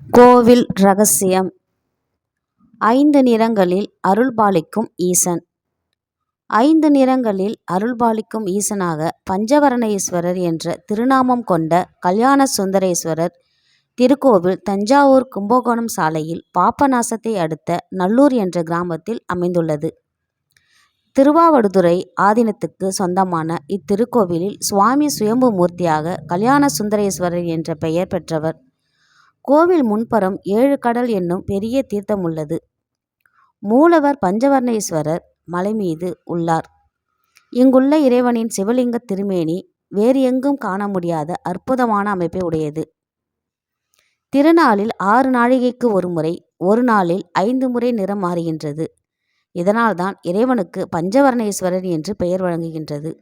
கோவில் ரகசியம். 5 நிறங்களில் அருள்பாலிக்கும் ஈசன். 5 நிறங்களில் அருள்பாலிக்கும் ஈசனாக பஞ்சவர்ணேஸ்வரர் என்ற திருநாமம் கொண்ட கல்யாண சுந்தரேஸ்வரர் திருக்கோவில் தஞ்சாவூர் கும்பகோணம் சாலையில் பாபநாசத்தை அடுத்த நல்லூர் என்ற கிராமத்தில் அமைந்துள்ளது. திருவாவடுதுறை ஆதீனத்துக்கு சொந்தமான இத்திருக்கோவிலில் சுவாமி சுயம்பு மூர்த்தியாக கல்யாண சுந்தரேஸ்வரர் என்ற பெயர் பெற்றவர். கோவில் முன்புறம் 7 கடல் என்னும் பெரிய தீர்த்தம் உள்ளது. மூலவர் பஞ்சவர்ணேஸ்வரர் மலை மீது உள்ளார். இங்குள்ள இறைவனின் சிவலிங்க திருமேனி வேறு எங்கும் காண முடியாத அற்புதமான அமைப்பை உடையது. திருநாளில் 6 நாழிகைக்கு ஒரு முறை, ஒரு நாளில் 5 முறை நிறம் மாறுகின்றது. இதனால்தான் இறைவனுக்கு பஞ்சவர்ணேஸ்வரர் என்று பெயர் வழங்குகின்றது.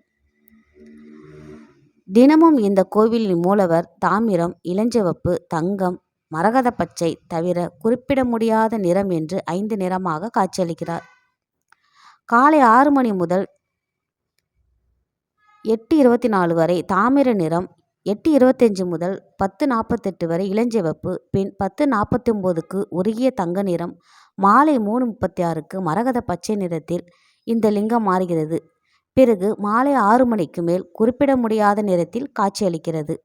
தினமும் இந்த கோவிலின் மூலவர் தாமிரம், இளஞ்சிவப்பு, தங்கம், மரகத பச்சை தவிர குறிப்பிட முடியாத நிறம் என்று 5 நிறமாக காட்சியளிக்கிறார். காலை 6 மணி முதல் 8:24 வரை தாமிர நிறம், 8:25 முதல் 10:48 வரை இளஞ்சிவப்பு, பின் 10:49க்கு உருகிய தங்க நிறம், மாலை 3:36க்கு மரகத பச்சை நிறத்தில் இந்த லிங்கம் மாறுகிறது. பிறகு மாலை 6 மணிக்கு மேல் குறிப்பிட முடியாத நிறத்தில் காட்சியளிக்கிறது.